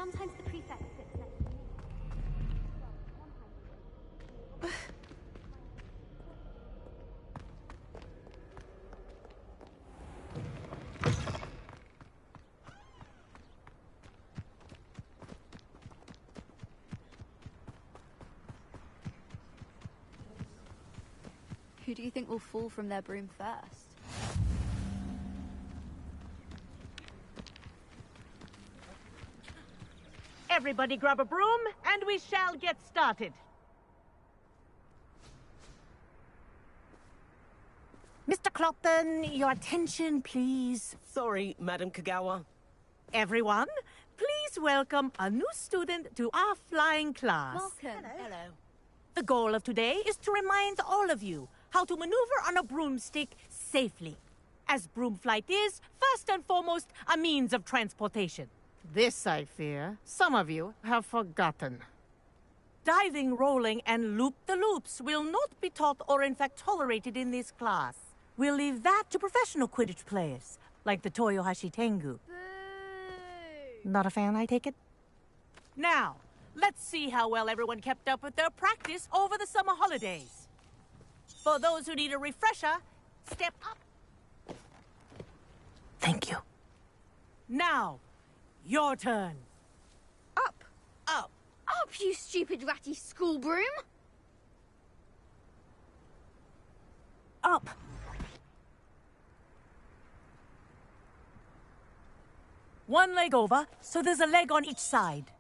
Sometimes the prefect sits next to me. Who do you think will fall from their broom first? Everybody grab a broom, and we shall get started. Mr. Clopton, your attention, please. Sorry, Madam Kagawa. Everyone, please welcome a new student to our flying class. Welcome. Hello. The goal of today is to remind all of you how to maneuver on a broomstick safely. As broom flight is, first and foremost, a means of transportation. This, I fear, some of you have forgotten. Diving, rolling, and loop-the-loops will not be taught or in fact tolerated in this class. We'll leave that to professional Quidditch players, like the Toyohashi Tengu. Boo! Not a fan, I take it? Now, let's see how well everyone kept up with their practice over the summer holidays. For those who need a refresher, step up. Thank you. Now, your turn. Up! Up! Up, you stupid ratty school broom! Up. One leg over, so there's a leg on each side.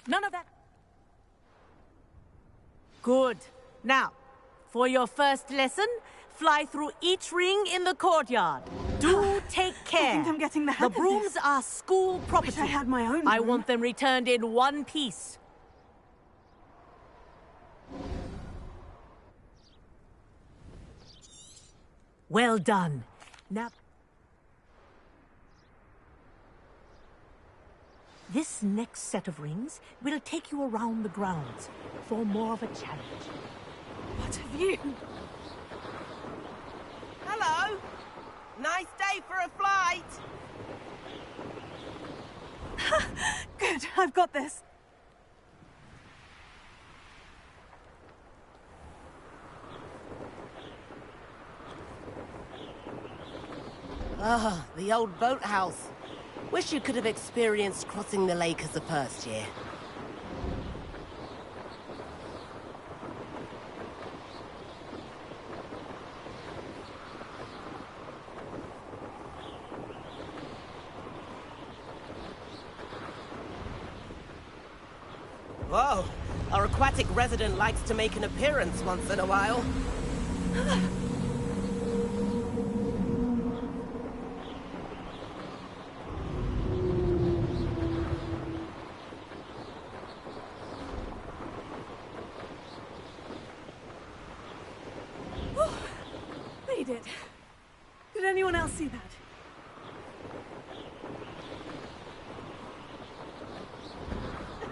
None of that. Good. Now, for your first lesson, fly through each ring in the courtyard. Do take care. I think I'm getting the hang of this. brooms are school property. Wish I had my own I broom. want them returned in one piece. Well done. Now, this next set of rings will take you around the grounds for more of a challenge. What have you? Hello! Nice day for a flight! Good, I've got this. Ah, the old boathouse. Wish you could have experienced crossing the lake as a first year. Whoa, our aquatic resident likes to make an appearance once in a while. Made it. Did anyone else see that?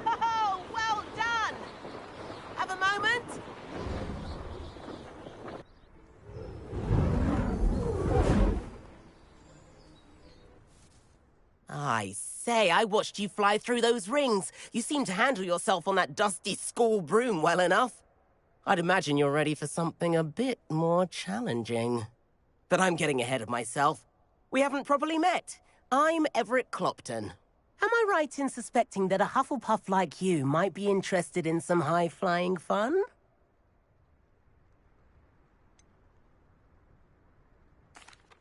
Oh, well done! Have a moment? I say, I watched you fly through those rings. You seem to handle yourself on that dusty school broom well enough. I'd imagine you're ready for something a bit more challenging. But I'm getting ahead of myself. We haven't properly met. I'm Everett Clopton. Am I right in suspecting that a Hufflepuff like you might be interested in some high-flying fun?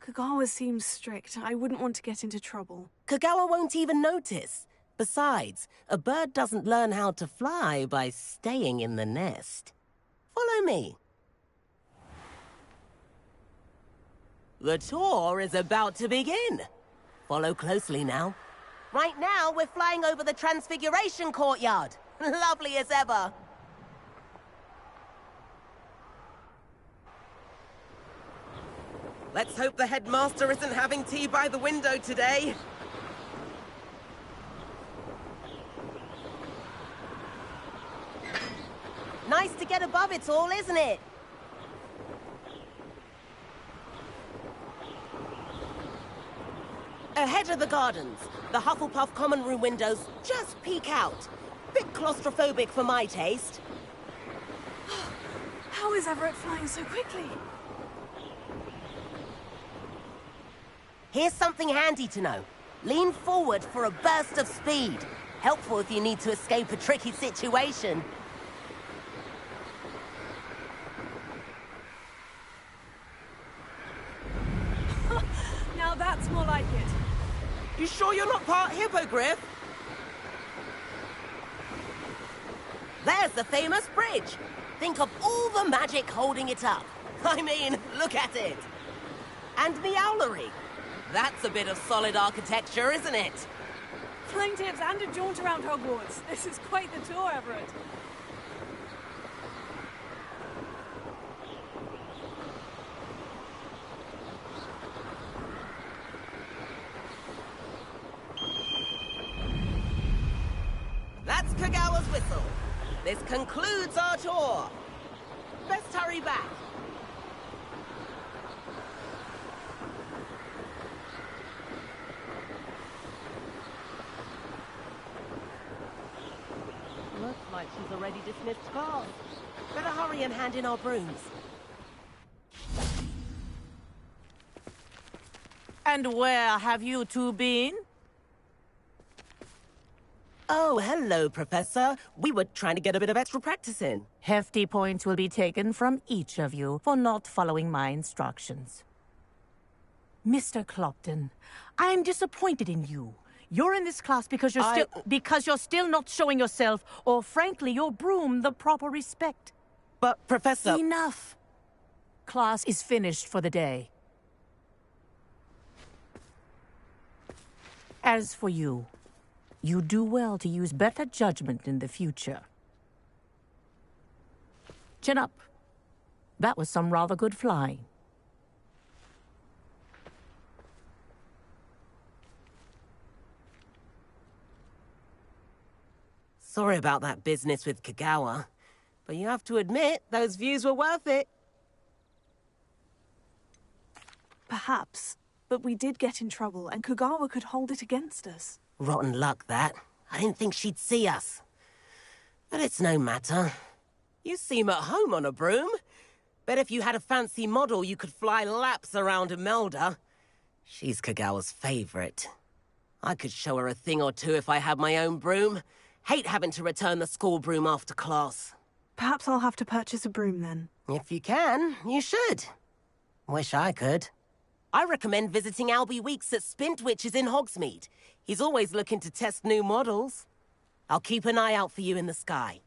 Kagawa seems strict. I wouldn't want to get into trouble. Kagawa won't even notice. Besides, a bird doesn't learn how to fly by staying in the nest. Follow me. The tour is about to begin. Follow closely now. Right now, we're flying over the Transfiguration Courtyard. Lovely as ever. Let's hope the headmaster isn't having tea by the window today. Nice to get above it all, isn't it? Ahead of the gardens, the Hufflepuff common room windows just peek out. Bit claustrophobic for my taste. How is Everett flying so quickly? Here's something handy to know. Lean forward for a burst of speed. Helpful if you need to escape a tricky situation. Now that's more like it. You sure you're not part hippogriff? There's the famous bridge. Think of all the magic holding it up. I mean, look at it. And the owlery. That's a bit of solid architecture, isn't it? Flying tips and a jaunt around Hogwarts. This is quite the tour, Everett. That's Kagawa's whistle. This concludes our tour. Best hurry back. Looks like she's already dismissed class. Better hurry and hand in our brooms. And where have you two been? Oh, hello, Professor. We were trying to get a bit of extra practice in. Hefty points will be taken from each of you for not following my instructions. Mr. Clopton, I'm disappointed in you. You're in this class because you're still not showing yourself, or frankly, your broom, the proper respect. But, Professor... Enough. Class is finished for the day. As for you, you do well to use better judgment in the future. Chin up. That was some rather good flying. Sorry about that business with Kagawa, but you have to admit, those views were worth it. Perhaps, but we did get in trouble, and Kagawa could hold it against us. Rotten luck, that. I didn't think she'd see us. But it's no matter. You seem at home on a broom. Bet if you had a fancy model, you could fly laps around Imelda. She's Kagawa's favorite. I could show her a thing or two if I had my own broom. Hate having to return the school broom after class. Perhaps I'll have to purchase a broom then. If you can, you should. Wish I could. I recommend visiting Albie Weeks at Spintwitches in Hogsmeade. He's always looking to test new models. I'll keep an eye out for you in the sky.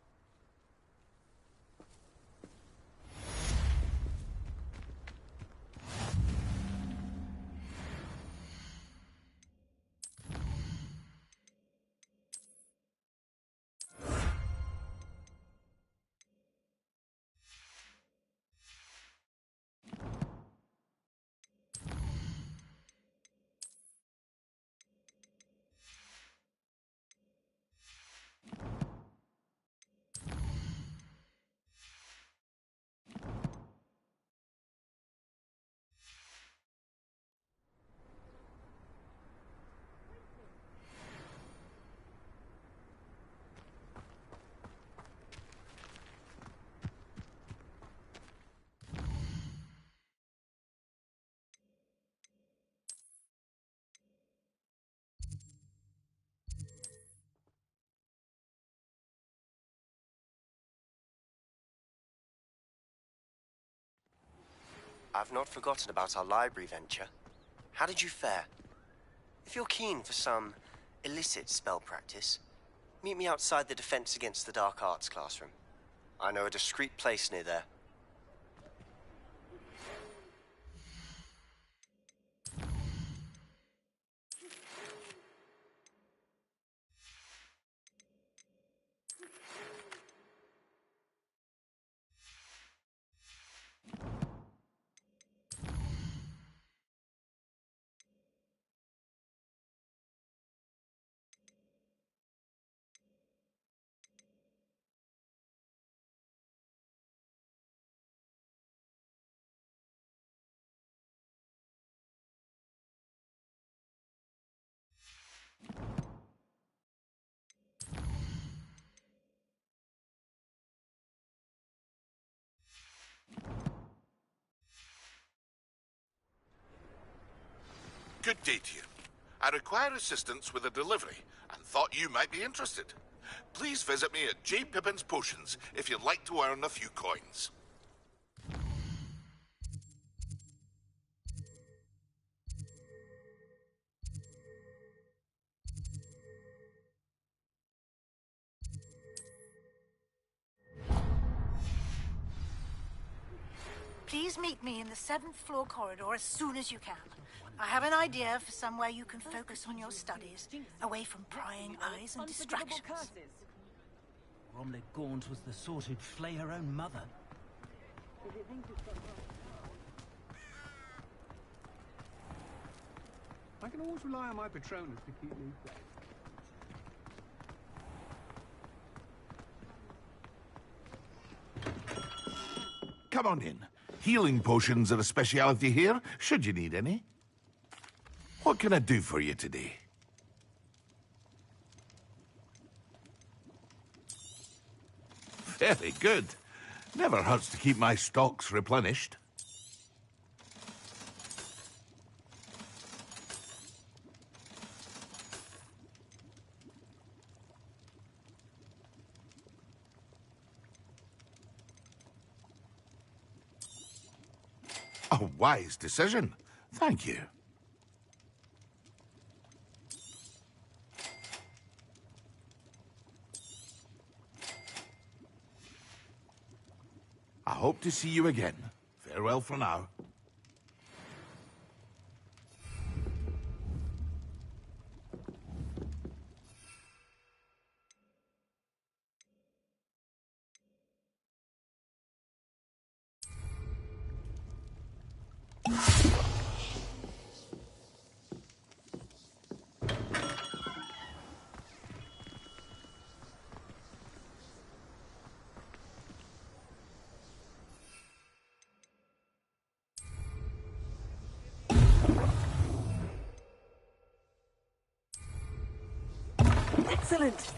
I've not forgotten about our library venture. How did you fare? If you're keen for some illicit spell practice, meet me outside the Defense Against the Dark Arts classroom. I know a discreet place near there. Good day to you. I require assistance with a delivery and thought you might be interested. Please visit me at J. Pippin's Potions if you'd like to earn a few coins. Please meet me in the 7th floor corridor as soon as you can. I have an idea for somewhere you can focus on your studies, away from prying eyes and distractions. Bromley Gaunt was the sort who'd flay her own mother. I can always rely on my Patronus to keep me safe. Come on in. Healing potions are a speciality here, should you need any. What can I do for you today? Very good. Never hurts to keep my stocks replenished. A wise decision. Thank you. I hope to see you again. Farewell for now. Excellent.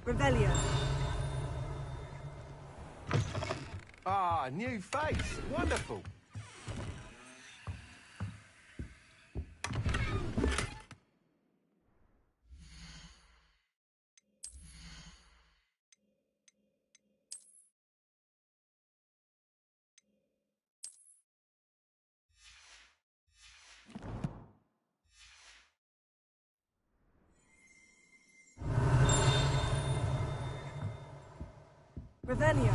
Revelio. Ah, new face. Wonderful. Revelio.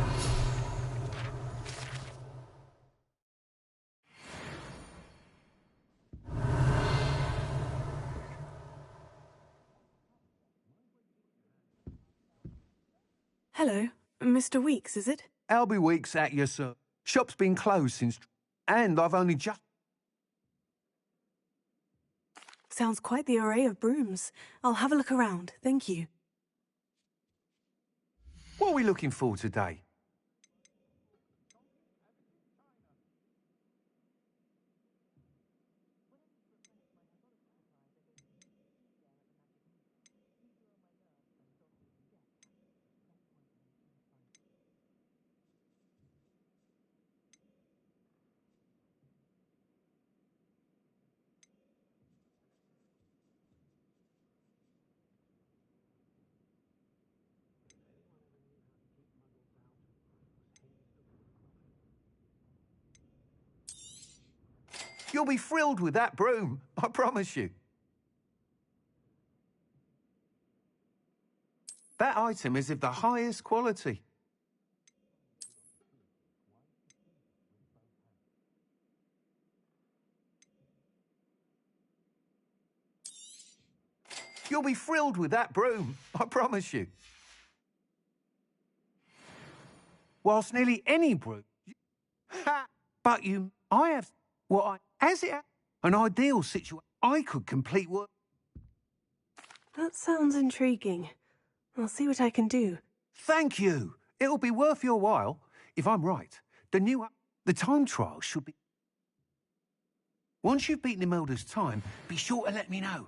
Hello, Mr. Weeks, is it? Albie Weeks at your service. Shop's been closed since... And I've only just... Sounds quite the array of brooms. I'll have a look around, thank you. What are we looking for today? You'll be thrilled with that broom, I promise you. That item is of the highest quality. You'll be thrilled with that broom, I promise you. whilst nearly any broom... But I have as it an ideal situation. I could complete work. That sounds intriguing. I'll see what I can do. Thank you. It'll be worth your while. If I'm right, the time trial should be... Once you've beaten Imelda's time, be sure to let me know.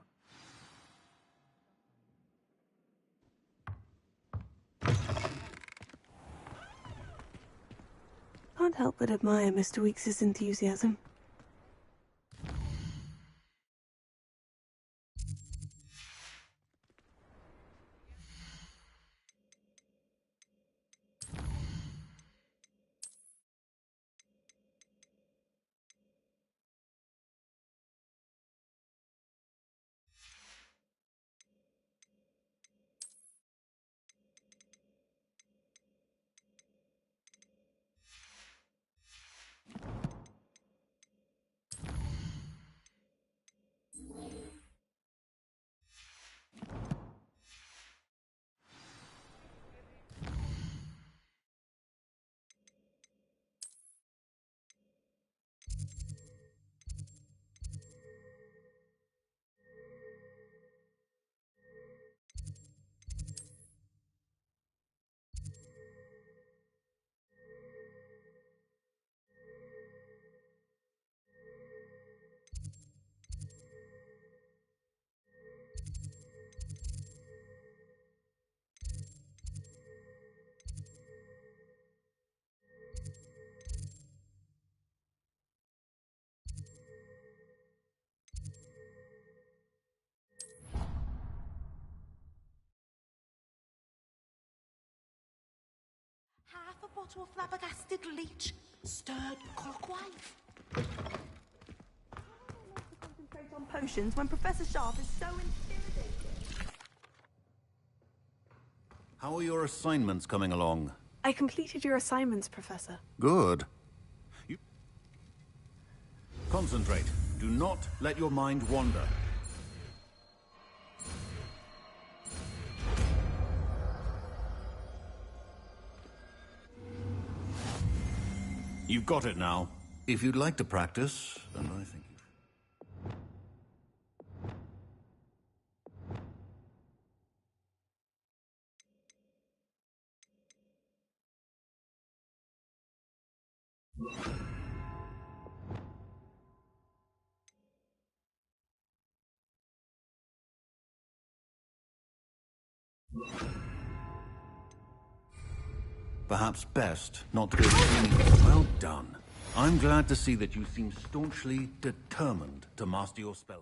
Can't help but admire Mr. Weekes' enthusiasm. Half a bottle of flabbergasted leech, stirred clockwise. Concentrate on potions when Professor Sharp is so intimidating. How are your assignments coming along? I completed your assignments, Professor. Good. Concentrate. Do not let your mind wander. You've got it now. If you'd like to practice, and I think perhaps best not to go too... Well done. I'm glad to see that you seem staunchly determined to master your spellcraft.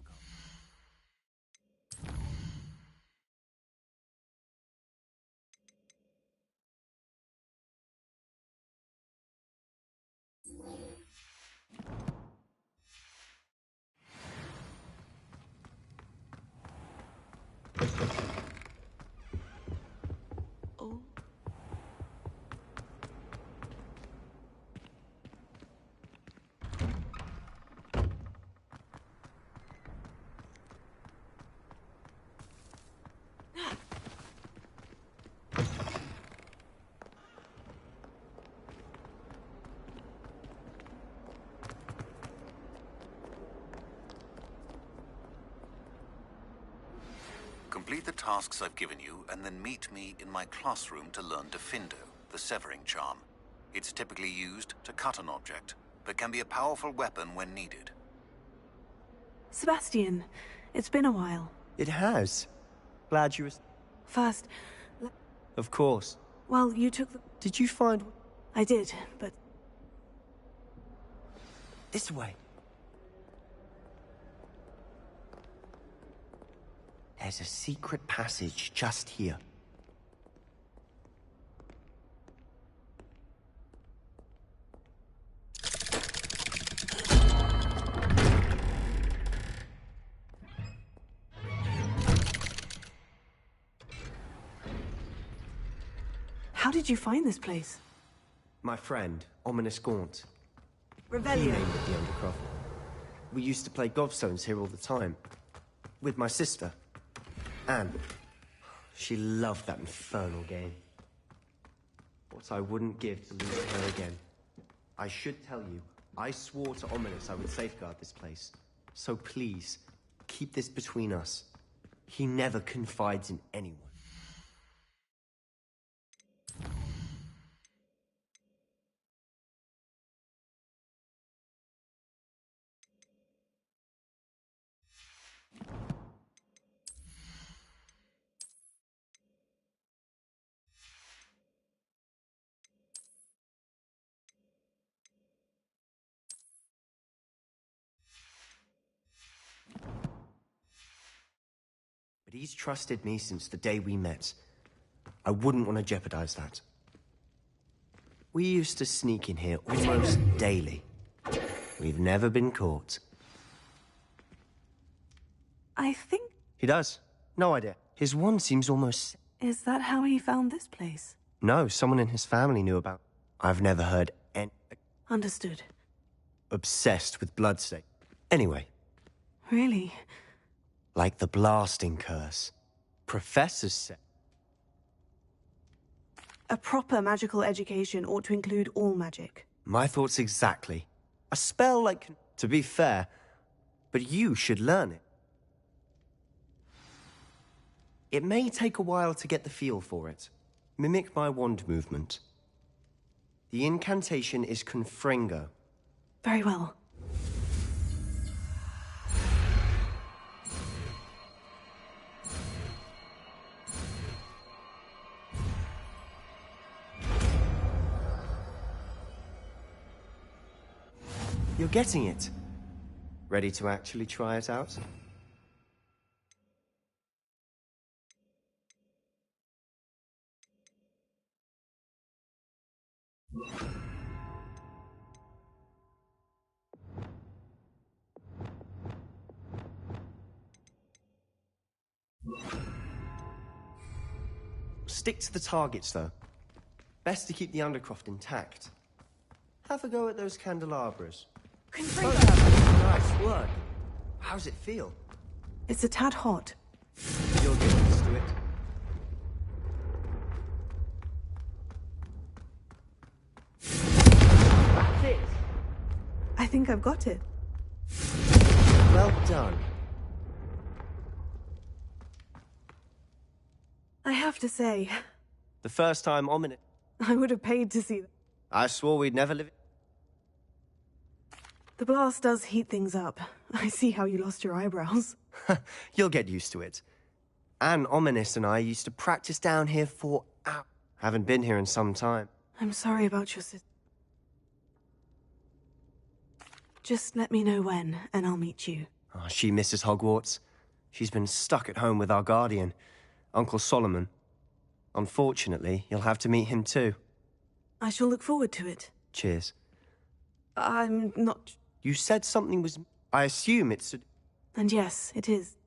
Complete the tasks I've given you, and then meet me in my classroom to learn Defindo, the severing charm. It's typically used to cut an object, but can be a powerful weapon when needed. Sebastian, it's been a while. It has. Glad you were... First... Of course. Well, you took the... Did you find... I did, but... This way. There's a secret passage just here. How did you find this place? My friend, Ominous Gaunt. He Revelio. named it the Undercroft. We used to play gobstones here all the time. With my sister, Anne. She loved that infernal game. What what I wouldn't give to lose her again. I should tell you, I swore to Ominous I would safeguard this place. So please, keep this between us. He never confides in anyone. But he's trusted me since the day we met. I wouldn't want to jeopardize that. We used to sneak in here almost daily. We've never been caught. I think... He does. No idea. His wand seems almost... Is that how he found this place? No, someone in his family knew about... I've never heard any... Understood. Obsessed with bloodstain. Anyway. Really? Like the blasting curse. Professors said... A proper magical education ought to include all magic. My thoughts exactly. A spell like... To be fair, but you should learn it. It may take a while to get the feel for it. Mimic my wand movement. The incantation is Confringo. Very well. You're getting it. Ready to actually try it out? Stick to the targets, though. Best to keep the Undercroft intact. Have a go at those candelabras. Nice work. How's it feel? It's a tad hot. You'll get used to it. That's it. I think I've got it. Well done. I have to say, The first time Ominous... I would have paid to see that. I swore we'd never live... The blast does heat things up. I see how you lost your eyebrows. You'll get used to it. Anne, Ominous and I used to practice down here for hours. Haven't been here in some time. I'm sorry about your sister. Just let me know when, and I'll meet you. Oh, she misses Hogwarts. She's been stuck at home with our guardian, Uncle Solomon. Unfortunately, you'll have to meet him too. I shall look forward to it. Cheers. I'm not... You said something was... I assume it's... And yes, it is.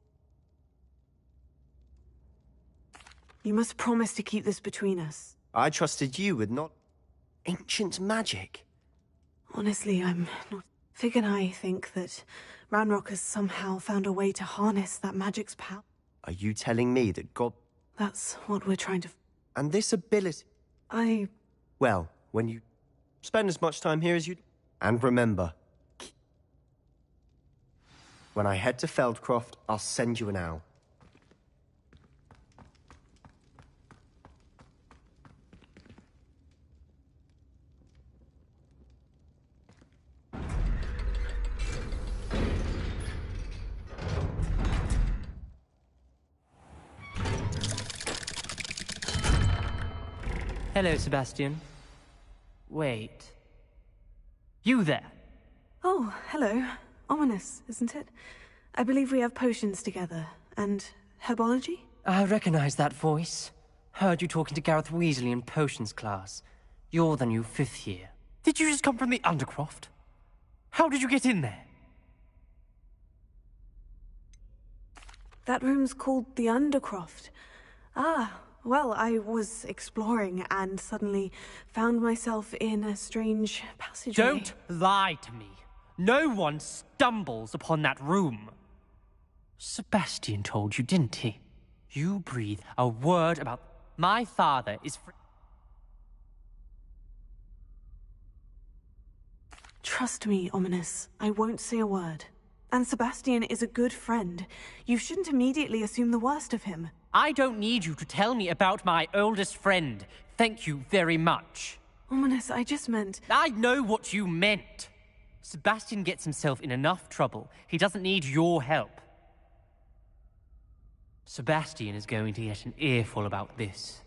You must promise to keep this between us. I trusted you with not... ancient magic. Honestly, I'm not... Fig and I think that Ranrock has somehow found a way to harness that magic's power. Are you telling me that God... That's what we're trying to... And this ability... Well, when you... spend as much time here as you... And remember... When I head to Feldcroft, I'll send you an owl. Hello, Sebastian. Wait. You there? Oh, hello. Ominous, isn't it? I believe we have potions together. And herbology? I recognize that voice. Heard you talking to Gareth Weasley in potions class. You're the new 5th year. Did you just come from the Undercroft? How did you get in there? That room's called the Undercroft. Ah, well, I was exploring and suddenly found myself in a strange passageway. Don't lie to me. No one stumbles upon that room. Sebastian told you, didn't he? You breathe a word about... My father is... Trust me, Ominous. I won't say a word. And Sebastian is a good friend. You shouldn't immediately assume the worst of him. I don't need you to tell me about my oldest friend. Thank you very much. Ominous, I just meant... I know what you meant. Sebastian gets himself in enough trouble. He doesn't need your help. Sebastian is going to get an earful about this.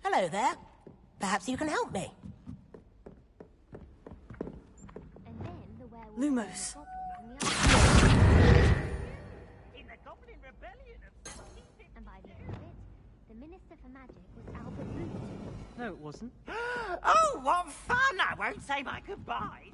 Hello there. Perhaps you can help me. And then the werewolf Lumos. And by the end of it, the Minister for Magic was Albert Root. No, it wasn't. Oh, what fun! I won't say my goodbyes.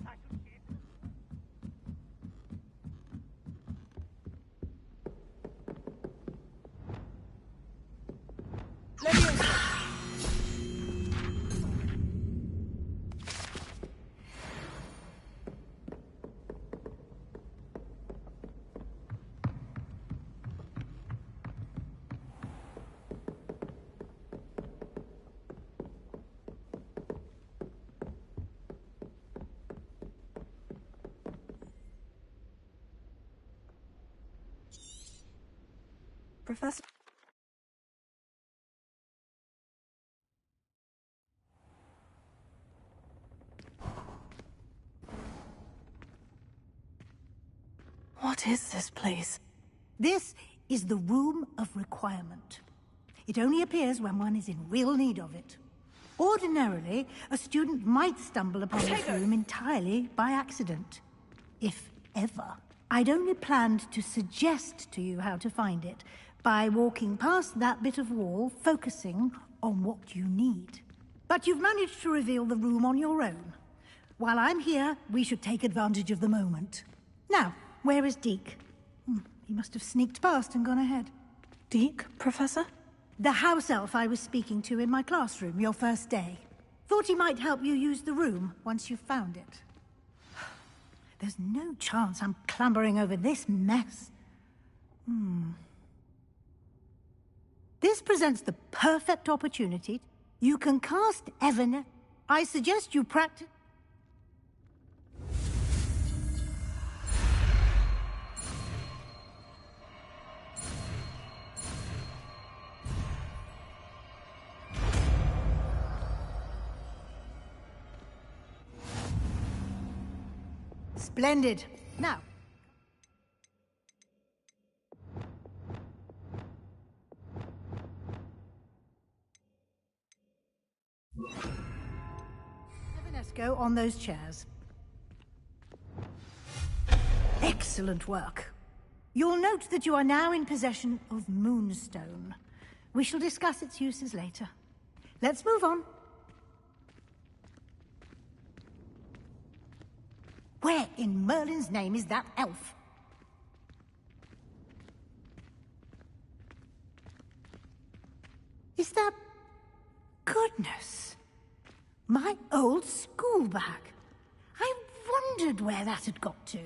Professor... What is this place? This is the Room of Requirement. It only appears when one is in real need of it. Ordinarily, a student might stumble upon this room entirely by accident. If ever. I'd only planned to suggest to you how to find it by walking past that bit of wall, focusing on what you need. But you've managed to reveal the room on your own. While I'm here, we should take advantage of the moment. Now, where is Deke? He must have sneaked past and gone ahead. Deke, Professor? The house elf I was speaking to in my classroom your first day. Thought he might help you use the room once you've found it. There's no chance I'm clambering over this mess. This presents the perfect opportunity. You can cast Evanet. I suggest you practice... Splendid. Now. Evanesco on those chairs. Excellent work. You'll note that you are now in possession of Moonstone. We shall discuss its uses later. Let's move on. Where in Merlin's name is that elf? Is that... Goodness. My old school bag. I wondered where that had got to.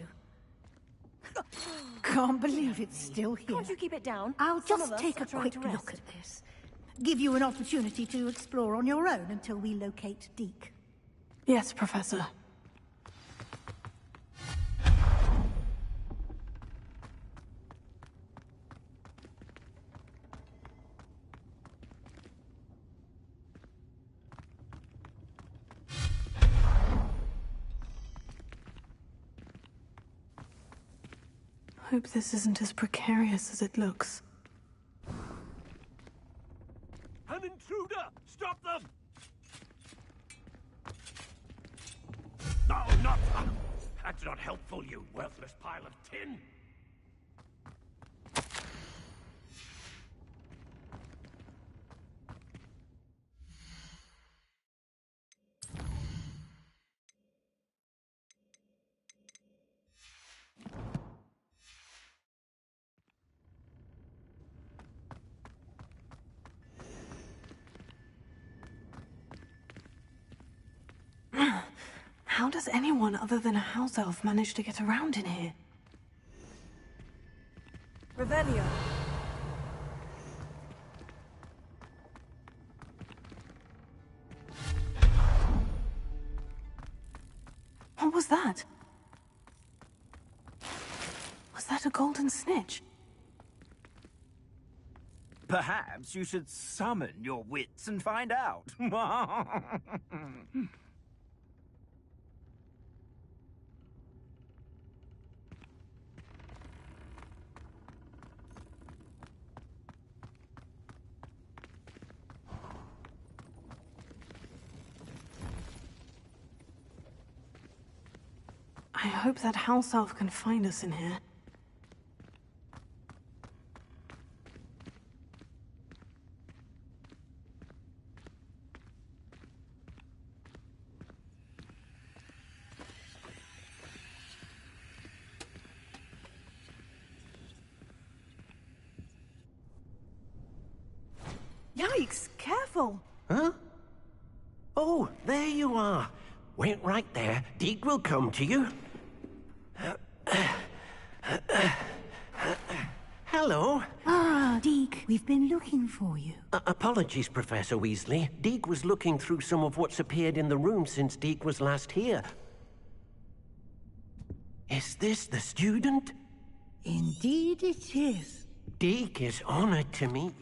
can't believe it's still here. Can't you keep it down? I'll Some just of us take are a trying quick to look rest. at this. Give you an opportunity to explore on your own until we locate Deke. Yes, Professor. Hope this isn't as precarious as it looks. An intruder! Stop them! No, not... That's not helpful, you worthless pile of tin! How does anyone other than a house elf manage to get around in here? Revelio. What was that? Was that a golden snitch? Perhaps you should summon your wits and find out. I hope that house elf can find us in here. Yikes! Careful! Huh? Oh, there you are. Wait right there. Deke will come to you. Hello. Ah, Deke, we've been looking for you. Apologies, Professor Weasley. Deke was looking through some of what's appeared in the room since Deke was last here. Is this the student? Indeed it is. Deke is honored to meet.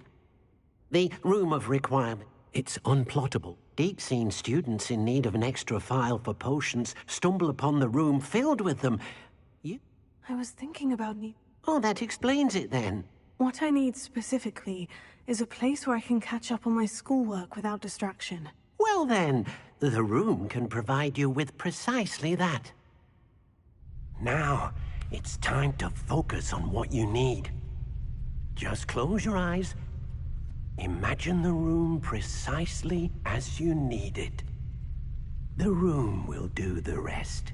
The Room of Requirement. It's unplottable. Deke's seen students in need of an extra file for potions stumble upon the room filled with them. I was thinking about Oh, that explains it then. What I need specifically is a place where I can catch up on my schoolwork without distraction. Well then, the room can provide you with precisely that. Now, it's time to focus on what you need. Just close your eyes. Imagine the room precisely as you need it. The room will do the rest.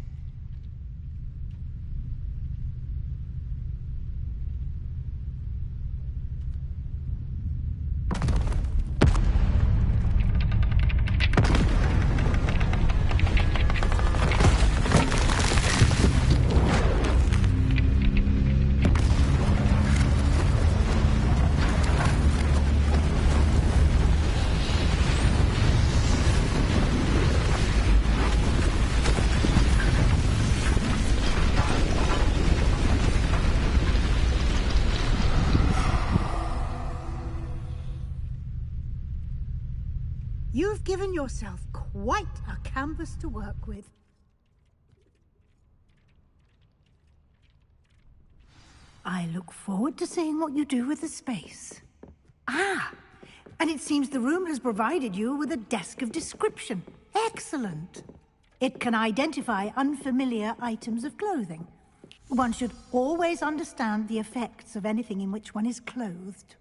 You've given yourself quite a canvas to work with. I look forward to seeing what you do with the space. Ah, and it seems the room has provided you with a desk of description. Excellent. It can identify unfamiliar items of clothing. One should always understand the effects of anything in which one is clothed.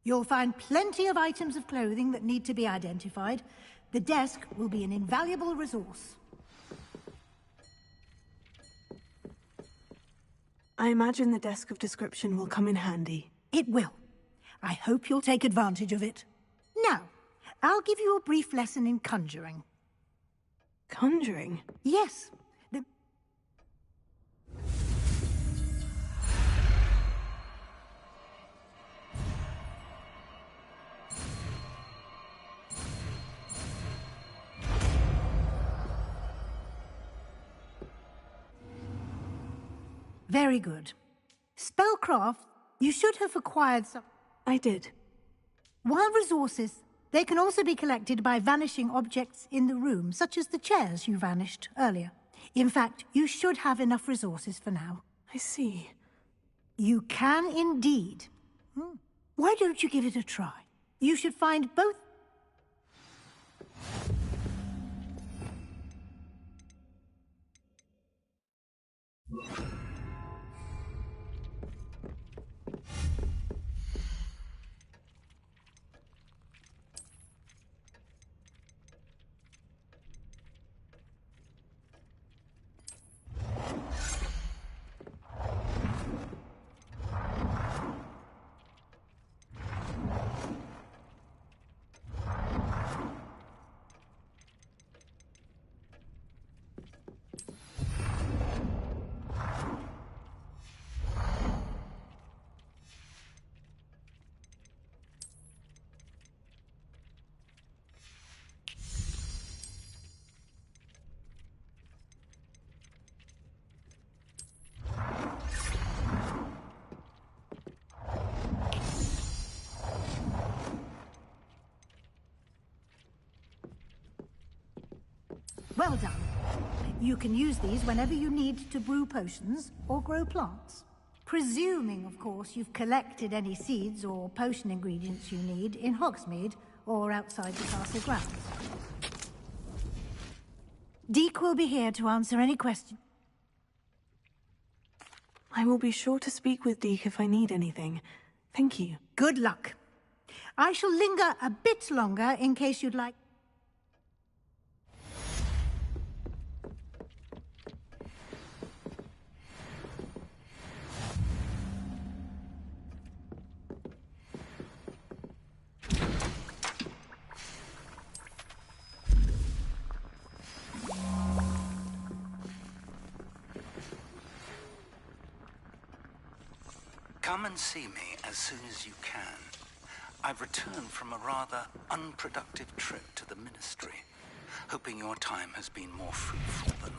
You'll find plenty of items of clothing that need to be identified. The desk will be an invaluable resource. I imagine the desk of description will come in handy. It will. I hope you'll take advantage of it. Now, I'll give you a brief lesson in conjuring. Conjuring? Yes. Very good. Spellcraft, you should have acquired some... I did. While resources, they can also be collected by vanishing objects in the room, such as the chairs you vanished earlier. In fact, you should have enough resources for now. I see. You can indeed. Why don't you give it a try? You should find both... Well done. You can use these whenever you need to brew potions or grow plants. Presuming, of course, you've collected any seeds or potion ingredients you need in Hogsmeade or outside the castle grounds. Deek will be here to answer any questions. I will be sure to speak with Deek if I need anything. Thank you. Good luck. I shall linger a bit longer in case you'd like... Come and see me as soon as you can. I've returned from a rather unproductive trip to the Ministry, hoping your time has been more fruitful than